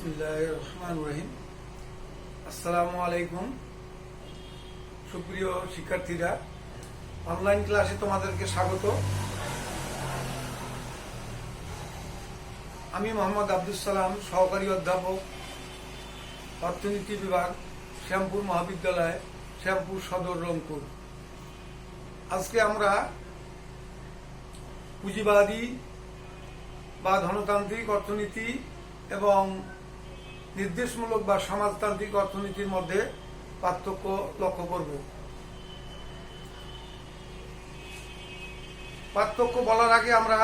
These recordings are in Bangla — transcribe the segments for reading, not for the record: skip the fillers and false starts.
বিসমিল্লাহির রহমানির রহিম। আসসালামু আলাইকুম। সুপ্রিয় শিক্ষার্থীরা, অনলাইন ক্লাসে তোমাদেরকে স্বাগত। আমি মোহাম্মদ আব্দুল সালাম, সহকারী অধ্যাপক, অর্থনীতি বিভাগ, শ্যামপুর মহাবিদ্যালয়, শ্যামপুর সদর, রংপুর। আজকে আমরা পুঁজিবাদী বা ধনতান্ত্রিক অর্থনীতি এবং নির্দেশমূলক বা সমাজতান্ত্রিক অর্থনীতির মধ্যে পার্থক্য লক্ষ্য করব। পার্থক্য বলার আগে আমরা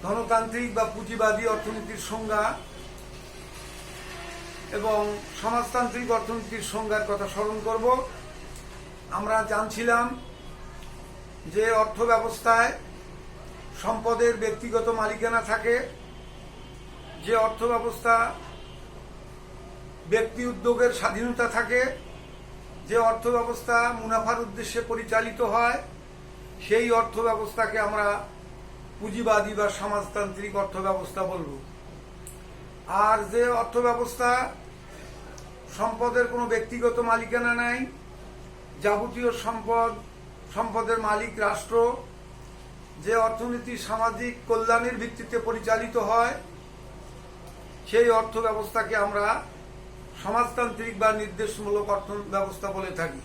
ধনতান্ত্রিক বা পুঁজিবাদী অর্থনীতির সংজ্ঞা এবং সমাজতান্ত্রিক অর্থনীতির সংজ্ঞার কথা স্মরণ করব। আমরা জানছিলাম যে অর্থ ব্যবস্থায় সম্পদের ব্যক্তিগত মালিকানা থাকে, যে অর্থ ব্যবস্থা ব্যক্তি উদ্যোগের স্বাধীনতা থাকে, যে অর্থ ব্যবস্থা মুনাফার উদ্দেশ্যে পরিচালিত হয়, সেই অর্থ ব্যবস্থাকে আমরা পুঁজিবাদী বা সমাজতান্ত্রিক অর্থ ব্যবস্থা বলব। আর যে অর্থ ব্যবস্থা সম্পদের কোনো ব্যক্তিগত মালিকানা নাই, যাবতীয় সম্পদের মালিক রাষ্ট্র, যে অর্থনীতি সামাজিক কল্যাণের ভিত্তিতে পরিচালিত হয়, সেই অর্থ ব্যবস্থাকে আমরা সমাজতান্ত্রিক বা নির্দেশমূলক অর্থ ব্যবস্থা বলে থাকি।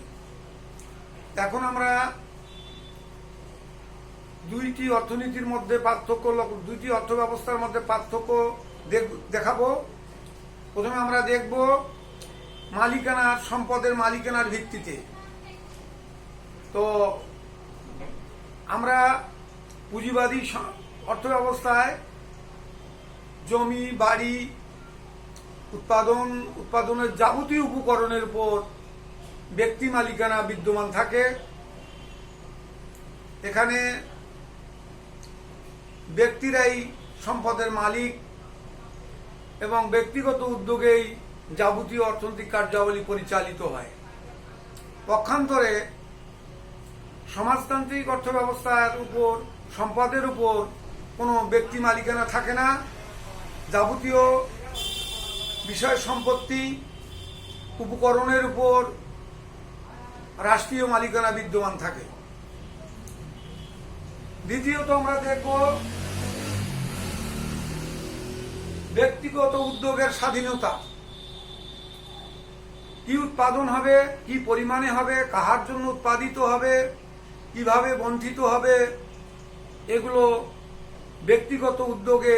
এখন আমরা দুইটি অর্থনীতির মধ্যে পার্থক্য, দুইটি অর্থ ব্যবস্থার মধ্যে পার্থক্য দেখাবো। প্রথমে আমরা দেখব মালিকানার, সম্পদের মালিকানার ভিত্তিতে। তো আমরা পুঁজিবাদী অর্থব্যবস্থায় জমি, বাড়ি, উৎপাদনের যাবতীয় উপকরণের উপর ব্যক্তি মালিকানা বিদ্যমান থাকে। এখানে ব্যক্তিরাই সম্পদের মালিক এবং ব্যক্তিগত উদ্যোগেই যাবতীয় অর্থনৈতিক কার্যাবলী পরিচালিত হয়। পক্ষান্তরে সমাজতান্ত্রিক অর্থব্যবস্থার উপর, সম্পদের উপর কোনো ব্যক্তি মালিকানা থাকে না। যাবতীয় বিষয় সম্পত্তি, উপকরণের উপর রাষ্ট্রীয় মালিকানা বিদ্যমান থাকে। দ্বিতীয়ত আমরা দেখব ব্যক্তিগত উদ্যোগের স্বাধীনতা। কি উৎপাদন হবে, কি পরিমাণে হবে, কাহার জন্য উৎপাদিত হবে, কিভাবে বণ্টিত হবে, এগুলো ব্যক্তিগত উদ্যোগে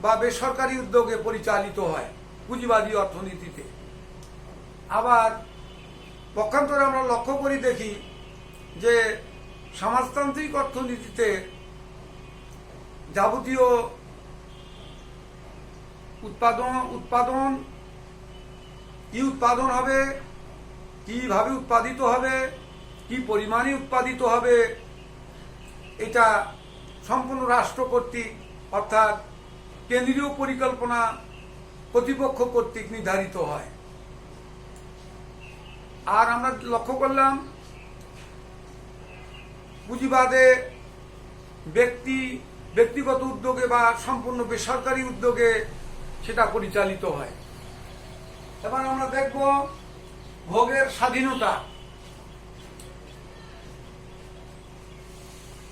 বা বেসরকারি উদ্যোগে পরিচালিত হয় পুঁজিবাদী অর্থনীতিতে। আবার পক্ষান্তরে আমরা লক্ষ্য করি, দেখি যে সমাজতান্ত্রিক অর্থনীতিতে যাবতীয় উৎপাদন কি উৎপাদন হবে, কিভাবে উৎপাদিত হবে, কি পরিমাণে উৎপাদিত হবে, এটা সম্পূর্ণ রাষ্ট্র কর্তৃক, অর্থাৎ কেন্দ্রীয় পরিকল্পনা কর্তৃপক্ষ কর্তৃক নির্ধারিত হয়। আর আমরা লক্ষ্য করলাম পুঁজিবাদে ব্যক্তিগত উদ্যোগে বা সম্পূর্ণ বেসরকারি উদ্যোগে সেটা পরিচালিত হয়। এবার আমরা দেখব ভোগের স্বাধীনতা।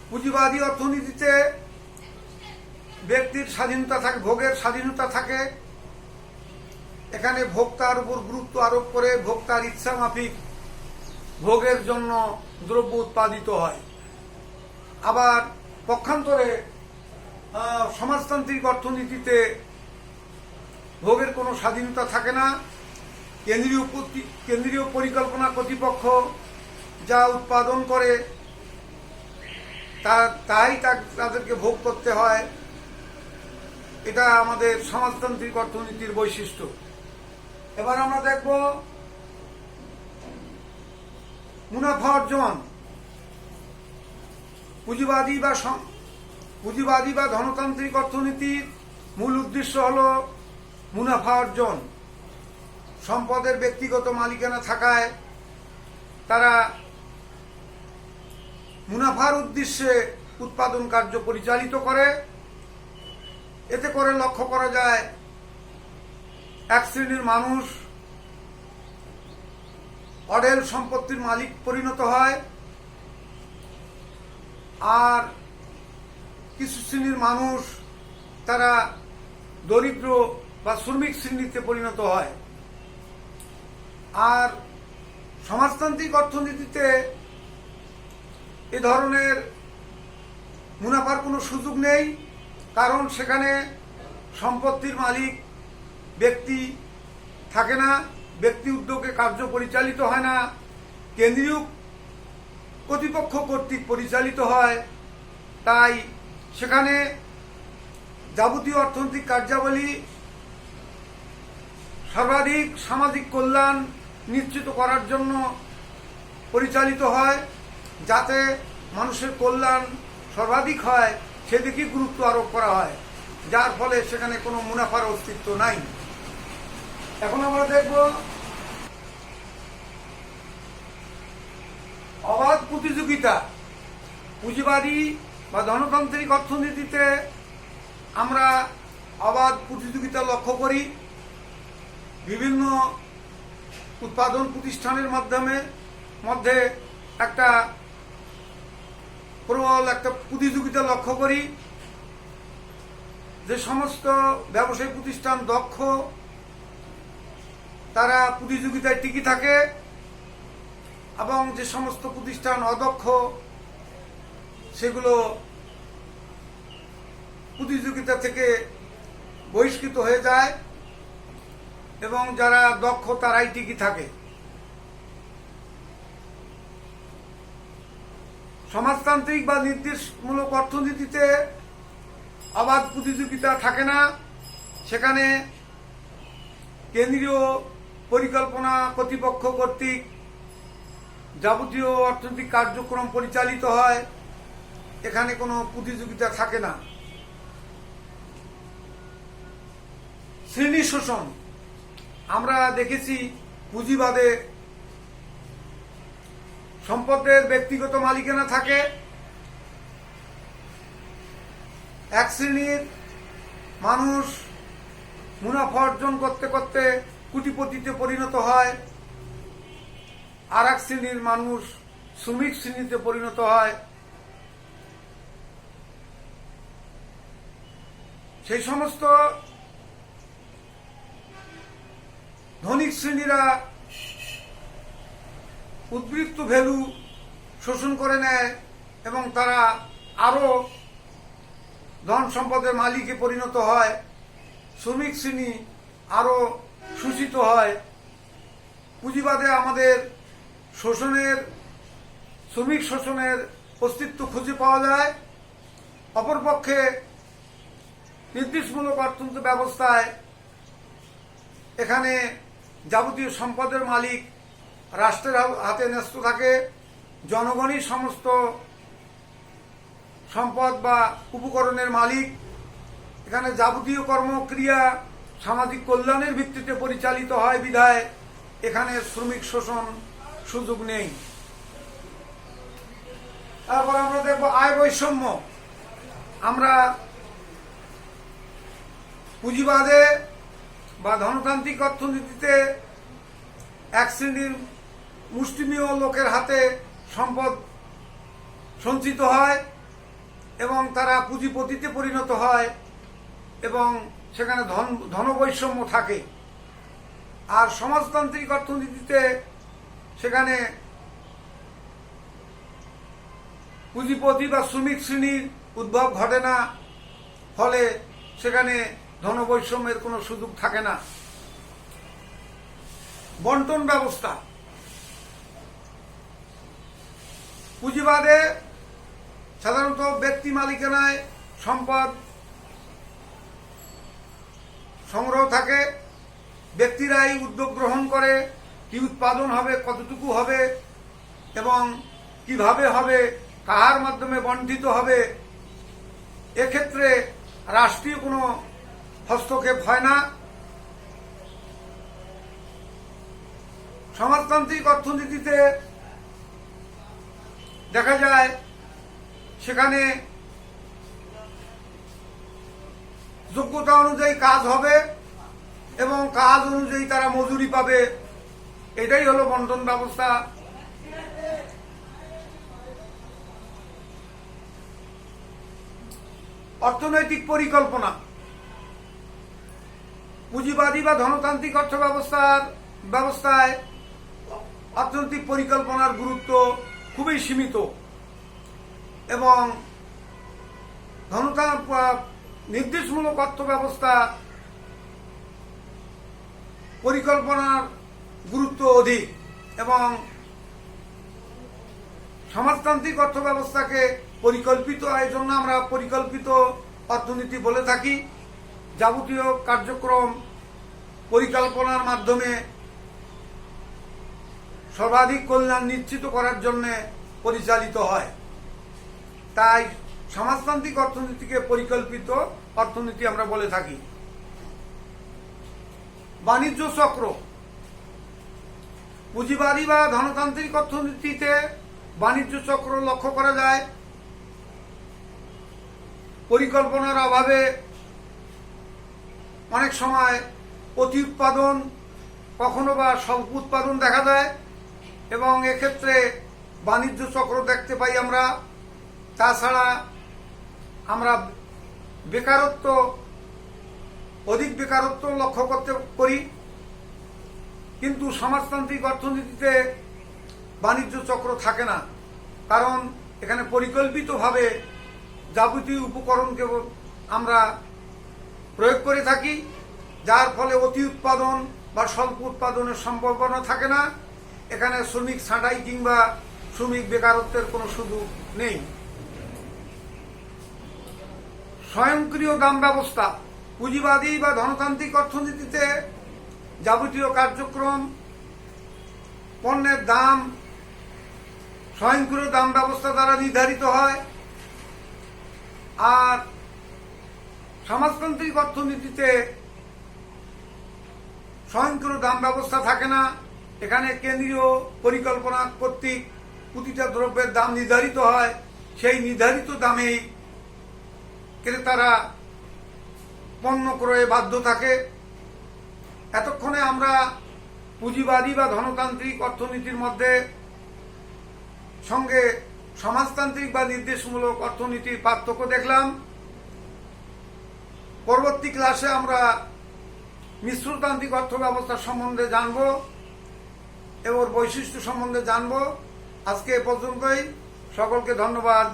পুঁজিবাদী অর্থনীতিতে ব্যক্তির স্বাধীনতা থাকে, ভোগের স্বাধীনতা থাকে। এখানে ভোক্তার উপর গুরুত্ব আরোপ করে ভোক্তার ইচ্ছা মাফিক ভোগের জন্য দ্রব্য উৎপাদিত হয়। আবার পক্ষান্তরে সমাজতান্ত্রিক অর্থনীতিতে ভোগের কোনো স্বাধীনতা থাকে না। কেন্দ্রীয় পরিকল্পনা কর্তৃপক্ষ যা উৎপাদন করে তাই তাদেরকে ভোগ করতে হয়। এটা আমাদের সমাজতান্ত্রিক অর্থনীতির বৈশিষ্ট্য। এবার আমরা দেখব মুনাফা অর্জন। পুঁজিবাদী বা ধনতান্ত্রিক অর্থনীতির মূল উদ্দেশ্য হল মুনাফা অর্জন। সম্পদের ব্যক্তিগত মালিকানা থাকায় তারা মুনাফার উদ্দেশ্যে উৎপাদন কার্য পরিচালিত করে। এতে করে লক্ষ্য করা যায় এক শ্রেণীর মানুষ অঢেল সম্পত্তির মালিক পরিণত হয়, আর কিছু শ্রেণীর মানুষ তারা দরিদ্র বা শ্রমিক শ্রেণীতে পরিণত হয়। আর সমাজতান্ত্রিক অর্থনীতিতে এ ধরনের মুনাফার কোনো সুযোগ নেই, কারণ সেখানে সম্পত্তির মালিক ব্যক্তি থাকে না, ব্যক্তি উদ্যোগে কার্য পরিচালিত হয় না, কেন্দ্রীয় কর্তৃপক্ষ কর্তৃক পরিচালিত হয়। তাই সেখানে যাবতীয় অর্থনৈতিক কার্যাবলী সর্বাধিক সামাজিক কল্যাণ নিশ্চিত করার জন্য পরিচালিত হয়, যাতে মানুষের কল্যাণ সর্বাধিক হয় সেদিকে গুরুত্ব আরোপ করা হয়, যার ফলে সেখানে কোনো মুনাফার অস্তিত্ব নাই। এখন আমরা দেখব অবাধ প্রতিযোগিতা। পুঁজিবাদী বা ধনতান্ত্রিক অর্থনীতিতে আমরা অবাধ প্রতিযোগিতা লক্ষ্য করি। বিভিন্ন উৎপাদন প্রতিষ্ঠানের মধ্যে একটা প্রবল একটা প্রতিযোগিতা লক্ষ্য করি। যে সমস্ত ব্যবসায়িক প্রতিষ্ঠান দক্ষ তারা প্রতিযোগিতায় টিকে থাকে, এবং যে সমস্ত প্রতিষ্ঠান অদক্ষ সেগুলো প্রতিযোগিতা থেকে বহিষ্কৃত হয়ে যায়, এবং যারা দক্ষ তারাই টিকে থাকে। সমাজতান্ত্রিক বা নির্দেশমূলক অর্থনীতিতে অবাধ প্রতিযোগিতা থাকে না, সেখানে কেন্দ্রীয় পরিকল্পনা কর্তৃপক্ষ কর্তৃক যাবতীয় অর্থনৈতিক কার্যক্রম পরিচালিত হয়, এখানে কোনো প্রতিযোগিতা থাকে না। শ্রেণী শোষণ আমরা দেখেছি। পুঁজিবাদে সম্পদের ব্যক্তিগত মালিকানা থাকে, এক শ্রেণীর মানুষ মুনাফা অর্জন করতে করতে কোটিপতিতে পরিণত হয়, আর এক শ্রেণীর মানুষ শ্রমিক শ্রেণীতে পরিণত হয়। সেই সমস্ত ধনিক শ্রেণীরা উদ্বৃত্ত ভ্যালু শোষণ করে নেয়, এবং তারা আরো ধন সম্পদের মালিকে পরিণত হয়। শ্রমিক শ্রেণী আরো শোষিত হয়। পুঁজিবাদে আমাদের শ্রমিক শোষণের অস্তিত্ব খুঁজে পাওয়া যায়। অপরপক্ষে নির্দেশমূলক অর্থনৈতিক ব্যবস্থায় এখানে যাবতীয় সম্পদের মালিক রাষ্ট্রের হাতে ন্যস্ত থাকে, জনগণই সমস্ত সম্পদ বা উপকরণের মালিক। এখানে যাবতীয় কর্মক্রিয়া সামাজিক কল্যাণের ভিত্তিতে পরিচালিত হয় বিধায় এখানে শ্রমিক শোষণ সুযোগ নেই। তারপর আমরা দেখব আয় বৈষম্য। আমরা পুঁজিবাদে বা ধনতান্ত্রিক অর্থনীতিতে এক শ্রেণীর মুষ্টিমেয় লোকের হাতে সম্পদ সঞ্চিত হয়, এবং তারা পুঁজিপতিতে পরিণত হয়, এবং সেখানে ধনবৈষম্য থাকে। আর সমাজতান্ত্রিক অর্থনীতিতে সেখানে পুঁজিপতি বা শ্রমিক শ্রেণীর উদ্ভব ঘটে না, ফলে সেখানে ধনবৈষম্যের কোনো সুযোগ থাকে না। বন্টন ব্যবস্থা। পুঁজিবাদে সাধারণত ব্যক্তি মালিকানায় সম্পদ সংগ্রহ থাকে, ব্যক্তিরাই উদ্যোগ গ্রহণ করে কি উৎপাদন হবে, কতটুকু হবে, এবং কিভাবে হবে, কার মাধ্যমে বণ্টিত হবে। এক্ষেত্রে রাষ্ট্রীয় কোনো হস্তক্ষেপ হয় না। সমাজতান্ত্রিক অর্থনীতিতে দেখা যায় সেখানে যোগ্যতা অনুযায়ী কাজ হবে, এবং কাজ অনুযায়ী তারা মজুরি পাবে, এটাই হলো বন্টন ব্যবস্থা। অর্থনৈতিক পরিকল্পনা, পুঁজিবাদী বা ধনতান্ত্রিক অর্থ ব্যবস্থায় অর্থনৈতিক পরিকল্পনার গুরুত্ব খুবই সীমিত এবং নির্দেশমূলক অর্থ ব্যবস্থা পরিকল্পনার গুরুত্ব অধিক এবং সমাজতান্ত্রিক অর্থ ব্যবস্থাকে পরিকল্পিত, এই জন্য আমরা পরিকল্পিত অর্থনীতি বলে থাকি। যাবতীয় কার্যক্রম পরিকল্পনার মাধ্যমে সর্বাধিক কল্যাণ নিশ্চিত করার জন্য পরিচালিত হয়, তাই সমাজতান্ত্রিক অর্থনীতিকে পরিকল্পিত অর্থনীতি আমরা বলে থাকি। বাণিজ্য চক্র, পুঁজিবাদী বা ধনতান্ত্রিক অর্থনীতিতে বাণিজ্য চক্র লক্ষ্য করা যায়। পরিকল্পনার অভাবে অনেক সময় অতি উৎপাদন, কখনো বা স্বল্প উৎপাদন দেখা যায় এবং এক্ষেত্রে বাণিজ্য চক্র দেখতে পাই আমরা। তাছাড়া আমরা অধিক বেকারত্ব লক্ষ্য করি, কিন্তু সমাজতান্ত্রিক অর্থনীতিতে বাণিজ্য চক্র থাকে না, কারণ এখানে পরিকল্পিতভাবে যাবতীয় উপকরণকে আমরা প্রয়োগ করে থাকি, যার ফলে অতি উৎপাদন বা স্বল্প উৎপাদনের সম্ভাবনা থাকে না। এখানে শ্রমিক ছাঁটাই কিংবা শ্রমিক বেকারত্বের কোনো সুযোগ নেই। স্বয়ংক্রিয় দাম ব্যবস্থা, পুঁজিবাদী বা ধনতান্ত্রিক অর্থনীতিতে যাবতীয় কার্যক্রম পণ্যের দাম স্বয়ংক্রিয় দাম ব্যবস্থা দ্বারা নির্ধারিত হয়, আর সমাজতান্ত্রিক অর্থনীতিতে স্বয়ংক্রিয় দাম ব্যবস্থা থাকে না। এখানে কেন্দ্রীয় পরিকল্পনা কর্তৃক প্রতিটা দ্রব্যের দাম নির্ধারিত হয়, সেই নির্ধারিত দামেই ক্রেতারা পণ্য ক্রয়ে বাধ্য থাকে। এতক্ষণে আমরা পুঁজিবাদী বা ধনতান্ত্রিক অর্থনীতির মধ্যে সঙ্গে সমাজতান্ত্রিক বা নির্দেশমূলক অর্থনীতির পার্থক্য দেখলাম। পরবর্তী ক্লাসে আমরা মিশ্রতান্ত্রিক অর্থ ব্যবস্থা সম্বন্ধে জানব এবং বৈশিষ্ট্য সম্বন্ধে জানব। আজকে এ পর্যন্তই। সকলকে ধন্যবাদ।